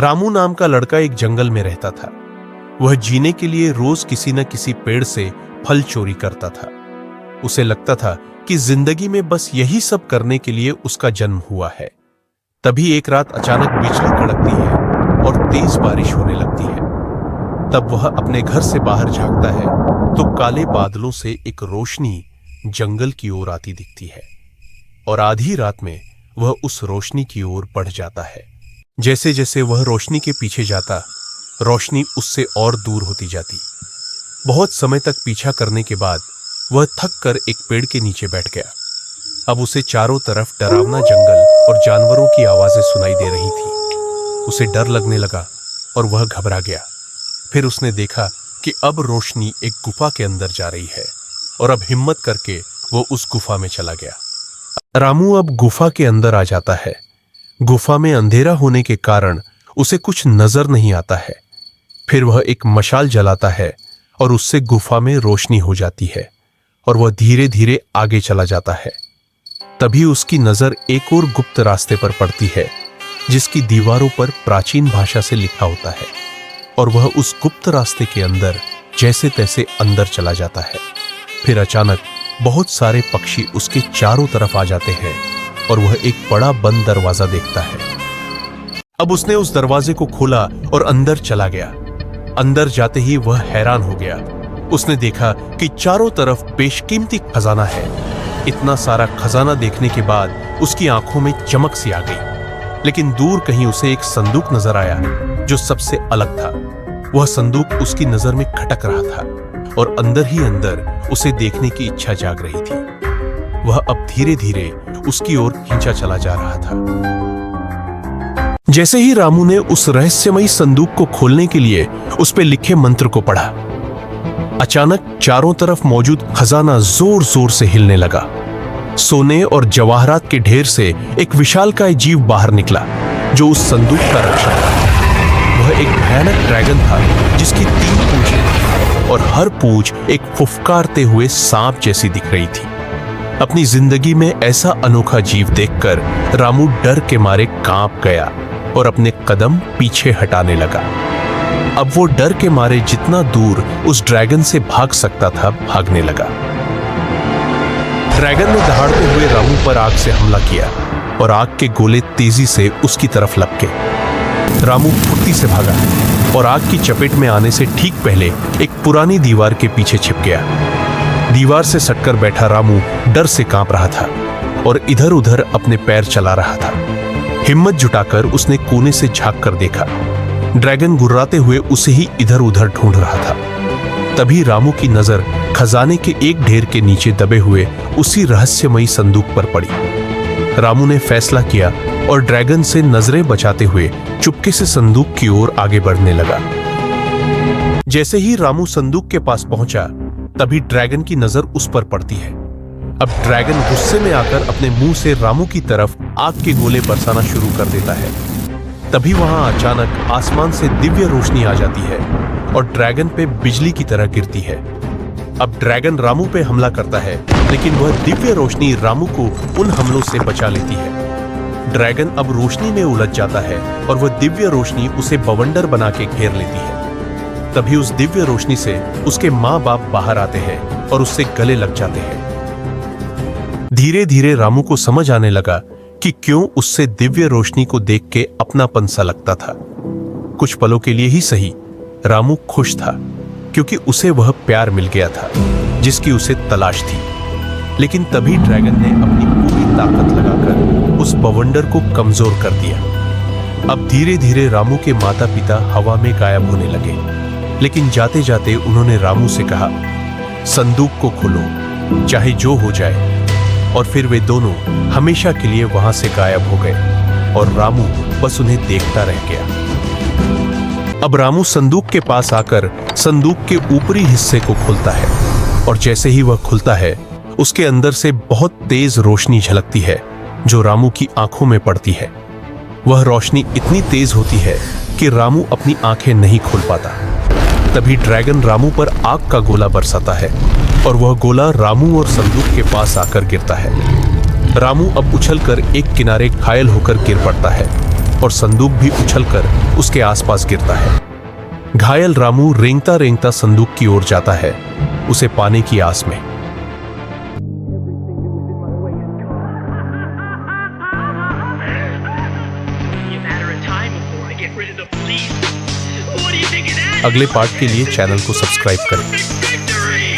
रामू नाम का लड़का एक जंगल में रहता था। वह जीने के लिए रोज किसी न किसी पेड़ से फल चोरी करता था। उसे लगता था कि जिंदगी में बस यही सब करने के लिए उसका जन्म हुआ है। तभी एक रात अचानक बिजली कड़कती है और तेज बारिश होने लगती है। तब वह अपने घर से बाहर झांकता है तो काले बादलों से एक रोशनी जंगल की ओर आती दिखती है और आधी रात में वह उस रोशनी की ओर बढ़ जाता है। जैसे जैसे वह रोशनी के पीछे जाता, रोशनी उससे और दूर होती जाती। बहुत समय तक पीछा करने के बाद वह थक कर एक पेड़ के नीचे बैठ गया। अब उसे चारों तरफ डरावना जंगल और जानवरों की आवाजें सुनाई दे रही थी। उसे डर लगने लगा और वह घबरा गया। फिर उसने देखा कि अब रोशनी एक गुफा के अंदर जा रही है और अब हिम्मत करके वो उस गुफा में चला गया। रामू अब गुफा के अंदर आ जाता है। गुफा में अंधेरा होने के कारण उसे कुछ नजर नहीं आता है। फिर वह एक मशाल जलाता है और उससे गुफा में रोशनी हो जाती है और वह धीरे धीरे आगे चला जाता है। तभी उसकी नजर एक और गुप्त रास्ते पर पड़ती है जिसकी दीवारों पर प्राचीन भाषा से लिखा होता है और वह उस गुप्त रास्ते के अंदर जैसे तैसे अंदर चला जाता है। फिर अचानक बहुत सारे पक्षी उसके चारों तरफ आ जाते हैं और वह एक बड़ा बंद दरवाजा देखता है। अब उसने उस दरवाजे को खोला और अंदर चला गया। अंदर जाते ही वह हैरान हो गया। उसने देखा कि चारों तरफ बेशकीमती खजाना है। इतना सारा खजाना देखने के बाद उसकी आंखों में चमक सी आ गई। लेकिन दूर कहीं उसे एक संदूक नजर आया जो सबसे अलग था। वह संदूक उसकी नजर में खटक रहा था और अंदर ही अंदर उसे देखने की इच्छा जाग रही थी। वह अब धीरे धीरे उसकी ओर खींचा चला जा रहा था। जैसे ही रामू ने उस रहस्यमयी संदूक को खोलने के लिए उस पे लिखे मंत्र को पढ़ा, अचानक चारों तरफ मौजूद खजाना जोर जोर से हिलने लगा। सोने और जवाहरात के ढेर से एक विशालकाय जीव बाहर निकला जो उस संदूक का रक्षक था। वह एक भयानक ड्रैगन था जिसकी 3 पूंछें थीं और हर पूंछ एक फुफकारते हुए सांप जैसी दिख रही थी। अपनी जिंदगी में ऐसा अनोखा जीव देखकर रामू डर के मारे कांप गया और अपने कदम पीछे हटाने लगा। अब वो डर के मारे जितना दूर उस ड्रैगन से भाग सकता था भागने लगा। ड्रैगन ने दहाड़ते हुए रामू पर आग से हमला किया और आग के गोले तेजी से उसकी तरफ लपके। रामू फुर्ती से भागा और आग की चपेट में आने से ठीक पहले एक पुरानी दीवार के पीछे छिप गया। दीवार से सटकर बैठा रामू डर से कांप रहा था और इधर उधर अपने पैर चला रहा था। हिम्मत जुटाकर उसने कोने से झांक कर देखा। ड्रैगन गुर्राते हुए उसे ही इधर उधर ढूंढ रहा था। तभी रामू की नजर खजाने के एक ढेर के नीचे दबे हुए उसी रहस्यमयी संदूक पर पड़ी। रामू ने फैसला किया और ड्रैगन से नजरें बचाते हुए चुपके से संदूक की ओर आगे बढ़ने लगा। जैसे ही रामू संदूक के पास पहुंचा, तभी ड्रैगन की नजर उस पर पड़ती है। अब ड्रैगन गुस्से में आकर अपने मुंह से रामू की तरफ आग के गोले बरसाना शुरू कर देता है। तभी वहां अचानक आसमान से दिव्य रोशनी आ जाती है और ड्रैगन पे बिजली की तरह गिरती है। अब ड्रैगन रामू पे हमला करता है, लेकिन वह दिव्य रोशनी रामू को उन हमलों से बचा लेती है। ड्रैगन अब रोशनी में उलझ जाता है और वह दिव्य रोशनी उसे बवंडर बना के घेर लेती है। तभी उस दिव्य रोशनी से उसके माँ बाप बाहर आते हैं और उससे गले लग जाते हैं। धीरे धीरे रामू को समझ आने लगा कि क्यों उससे दिव्य रोशनी को देख के अपनापन सा लगता था। कुछ पलों के लिए ही सही, रामू खुश था क्योंकि उसे वह प्यार मिल गया था जिसकी उसे तलाश थी। लेकिन तभी ड्रैगन ने अपनी पूरी ताकत लगाकर उस बवंडर को कमजोर कर दिया। अब धीरे धीरे रामू के माता पिता हवा में गायब होने लगे। लेकिन जाते जाते उन्होंने रामू से कहा, संदूक को खोलो चाहे जो हो जाए। और फिर वे दोनों हमेशा के लिए वहां से गायब हो गए और रामू बस उन्हें देखता रह गया। अब रामू संदूक के पास आकर संदूक के ऊपरी हिस्से को खोलता है और जैसे ही वह खुलता है, उसके अंदर से बहुत तेज रोशनी झलकती है जो रामू की आंखों में पड़ती है। वह रोशनी इतनी तेज होती है कि रामू अपनी आंखें नहीं खोल पाता। तभी ड्रैगन रामू पर आग का गोला बरसाता है और वह गोला रामू और संदूक के पास आकर गिरता है। रामू अब उछलकर एक किनारे घायल होकर गिर पड़ता है और संदूक भी उछलकर उसके आसपास गिरता है। घायल रामू रेंगता रेंगता संदूक की ओर जाता है, उसे पाने की आस में। अगले पार्ट के लिए चैनल को सब्सक्राइब करें।